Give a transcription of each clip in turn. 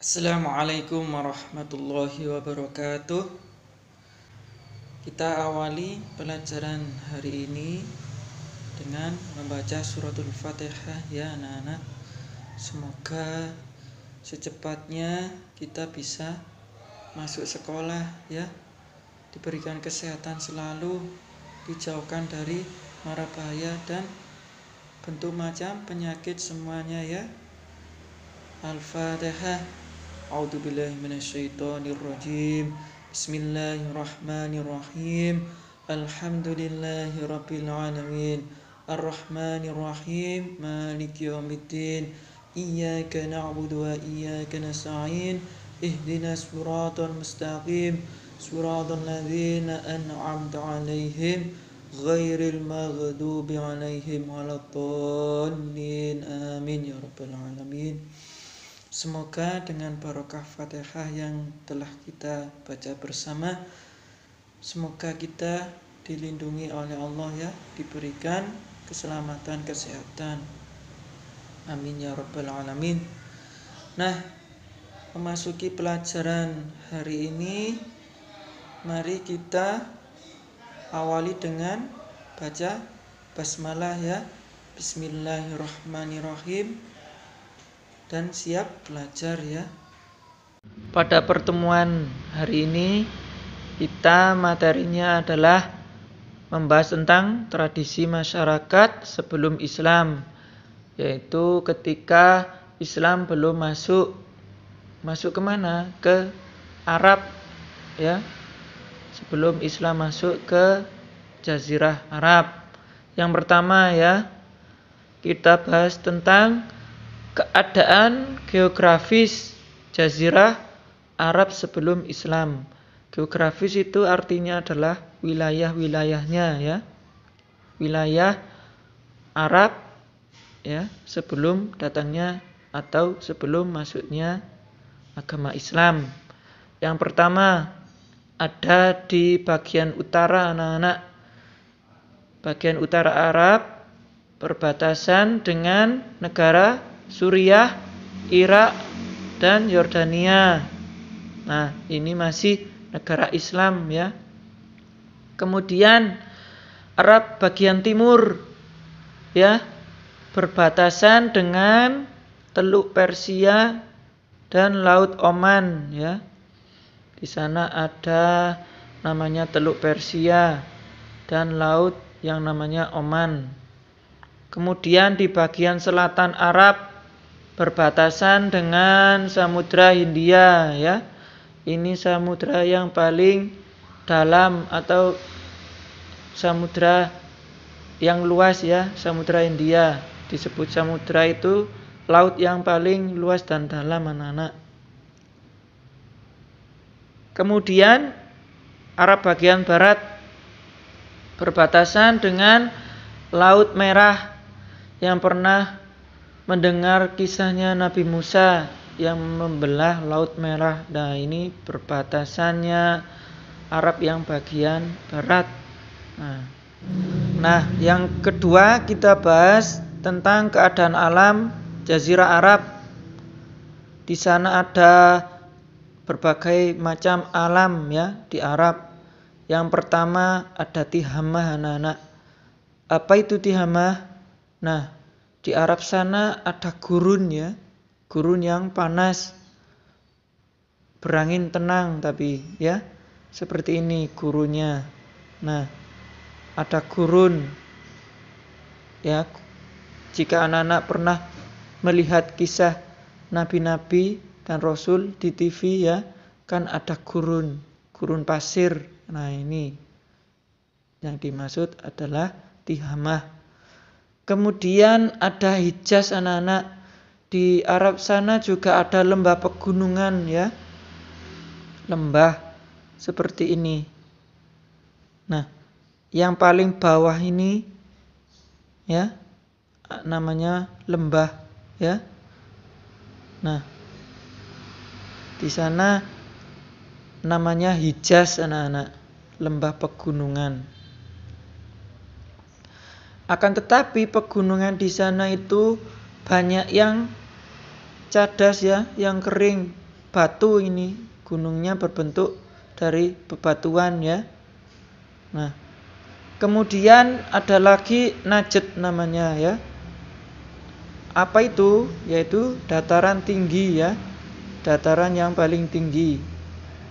Assalamualaikum warahmatullahi wabarakatuh. Kita awali pelajaran hari ini dengan membaca suratul Fatihah ya anak-anak. Semoga secepatnya kita bisa masuk sekolah ya, diberikan kesehatan selalu, dijauhkan dari mara bahaya dan bentuk macam penyakit semuanya ya. Al-Fatihah. A'udzubillahi minasyaitonirrajim. Bismillahirrahmanirrahim. Alhamdulillahirabbil alamin. Arrahmanirrahim. Maliki yaumiddin. Iyyaka na'budu wa iyyaka nasta'in. Ihdinas siratal mustaqim. Siratal ladzina an'amta 'alaihim ghairil maghdubi 'alaihim waladdallin. Amin ya rabbal alamin. Semoga dengan barokah Fatihah yang telah kita baca bersama, semoga kita dilindungi oleh Allah ya, diberikan keselamatan, kesehatan. Amin ya rabbal alamin. Nah, memasuki pelajaran hari ini, mari kita awali dengan baca basmalah ya. Bismillahirrahmanirrahim. Dan siap belajar ya. Pada pertemuan hari ini kita materinya adalah membahas tentang tradisi masyarakat sebelum Islam, yaitu ketika Islam belum masuk kemana? Ke Arab ya. Sebelum Islam masuk ke Jazirah Arab. Yang pertama ya, kita bahas tentang keadaan geografis Jazirah Arab sebelum Islam. Geografis itu artinya adalah wilayah-wilayahnya ya. Wilayah Arab ya, sebelum datangnya atau sebelum masuknya agama Islam. Yang pertama ada di bagian utara anak-anak. Bagian utara Arab berbatasan dengan negara Suriah, Irak, dan Yordania. Nah, ini masih negara Islam ya. Kemudian Arab bagian timur ya, berbatasan dengan Teluk Persia dan Laut Oman ya. Di sana ada namanya Teluk Persia dan laut yang namanya Oman. Kemudian di bagian selatan Arab berbatasan dengan Samudra Hindia ya. Ini samudra yang paling dalam atau samudra yang luas ya, Samudra Hindia. Disebut samudra itu laut yang paling luas dan dalam anak-anak. Kemudian Arab bagian barat berbatasan dengan Laut Merah. Yang pernah mendengar kisahnya Nabi Musa yang membelah Laut Merah. Nah, ini perbatasannya Arab yang bagian barat. Nah, yang kedua kita bahas tentang keadaan alam Jazirah Arab. Di sana ada berbagai macam alam ya di Arab. Yang pertama ada Tihamah anak-anak. Apa itu Tihamah? Nah, di Arab sana ada gurun ya, gurun yang panas, berangin tenang tapi ya, seperti ini gurunnya. Nah, ada gurun ya. Jika anak-anak pernah melihat kisah nabi-nabi dan rasul di TV ya, kan ada gurun pasir. Nah, ini yang dimaksud adalah Tihamah. Kemudian ada Hijaz anak-anak. Di Arab sana juga ada lembah pegunungan ya. Lembah seperti ini. Nah, yang paling bawah ini ya namanya lembah ya. Nah, di sana namanya Hijaz anak-anak, lembah pegunungan. Akan tetapi pegunungan di sana itu banyak yang cadas ya, yang kering. batu ini, gunungnya berbentuk dari bebatuan ya. Nah, kemudian ada lagi Najd namanya ya. Apa itu? Yaitu dataran tinggi ya. Dataran yang paling tinggi.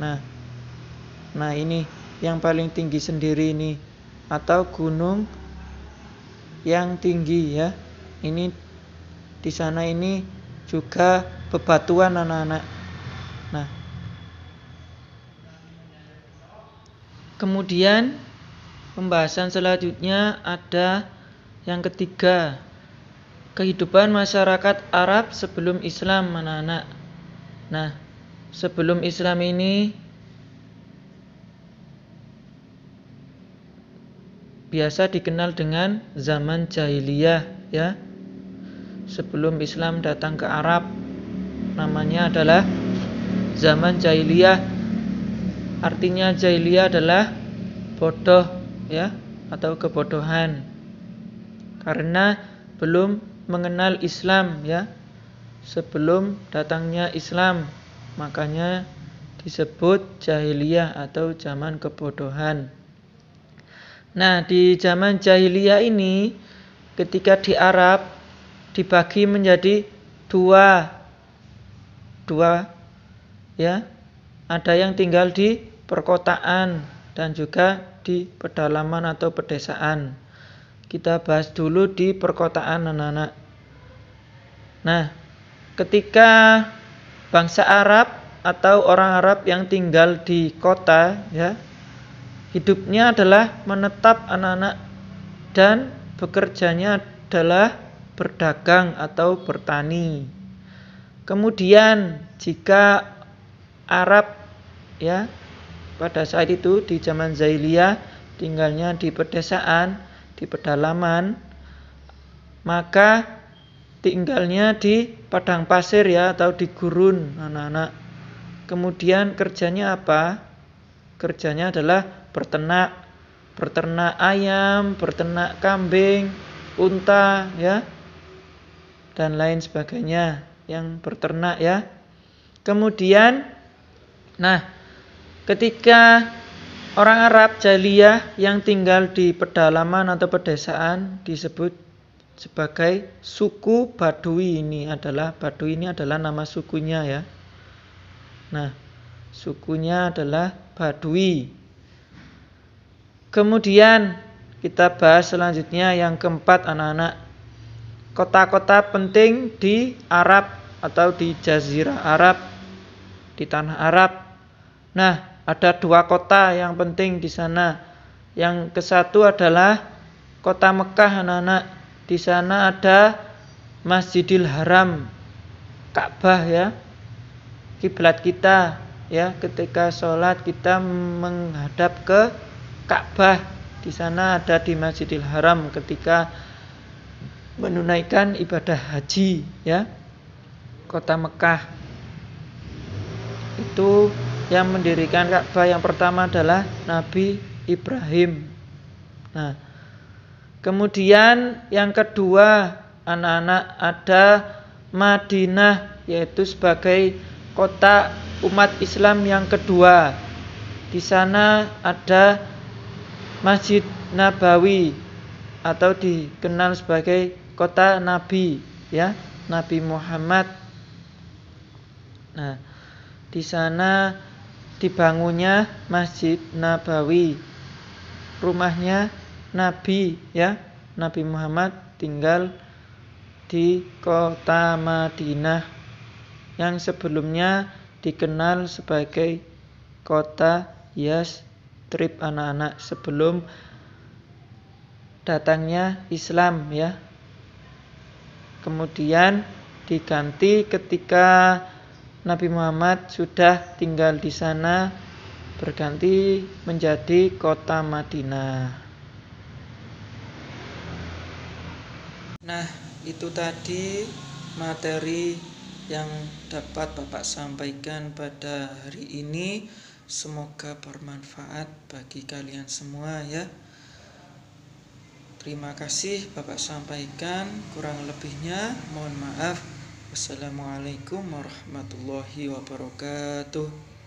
Nah ini yang paling tinggi sendiri ini, atau gunung yang tinggi ya. Ini di sana ini juga bebatuan anak-anak. Nah, kemudian pembahasan selanjutnya ada yang ketiga, kehidupan masyarakat Arab sebelum Islam anak-anak. Nah, sebelum Islam ini biasa dikenal dengan zaman jahiliyah ya. Sebelum Islam datang ke Arab, namanya adalah zaman jahiliyah. Artinya jahiliyah adalah bodoh ya, atau kebodohan. Karena belum mengenal Islam ya. Sebelum datangnya Islam, makanya disebut jahiliyah atau zaman kebodohan. Nah, di zaman jahiliyah ini, ketika di Arab dibagi menjadi dua ya. Ada yang tinggal di perkotaan dan juga di pedalaman atau pedesaan. Kita bahas dulu di perkotaan anak-anak. Nah, ketika bangsa Arab atau orang Arab yang tinggal di kota ya, hidupnya adalah menetap anak-anak, dan bekerjanya adalah berdagang atau bertani. Kemudian jika Arab ya pada saat itu di zaman jahiliyah tinggalnya di pedesaan, di pedalaman, maka tinggalnya di padang pasir ya, atau di gurun anak-anak. Kemudian kerjanya apa? Kerjanya adalah berternak ayam, berternak kambing, unta ya, dan lain sebagainya yang berternak ya. Kemudian ketika orang Arab jahiliyah yang tinggal di pedalaman atau pedesaan disebut sebagai suku Badui. Badui ini adalah nama sukunya ya. Nah, sukunya adalah Badui. Kemudian kita bahas selanjutnya yang keempat anak-anak, kota-kota penting di Arab atau di Jazirah Arab, di tanah Arab. Nah, ada dua kota yang penting di sana. Yang ke satu adalah kota Mekah anak-anak. Di sana ada Masjidil Haram, Ka'bah ya, kiblat kita ya, ketika sholat kita menghadap ke Ka'bah. Di sana ada di Masjidil Haram ketika menunaikan ibadah haji ya. Kota Mekah itu yang mendirikan Ka'bah yang pertama adalah Nabi Ibrahim. Nah, kemudian yang kedua anak-anak ada Madinah, yaitu sebagai kota umat Islam yang kedua. Di sana ada Masjid Nabawi atau dikenal sebagai kota Nabi ya, Nabi Muhammad. Nah, di sana dibangunnya Masjid Nabawi, rumahnya Nabi ya. Nabi Muhammad tinggal di kota Madinah yang sebelumnya dikenal sebagai kota Yastrib anak-anak, sebelum datangnya Islam ya. Kemudian diganti ketika Nabi Muhammad sudah tinggal di sana, berganti menjadi kota Madinah. Nah, itu tadi materi yang dapat Bapak sampaikan pada hari ini. Semoga bermanfaat bagi kalian semua ya. Terima kasih Bapak sampaikan, kurang lebihnya mohon maaf. Wassalamualaikum warahmatullahi wabarakatuh.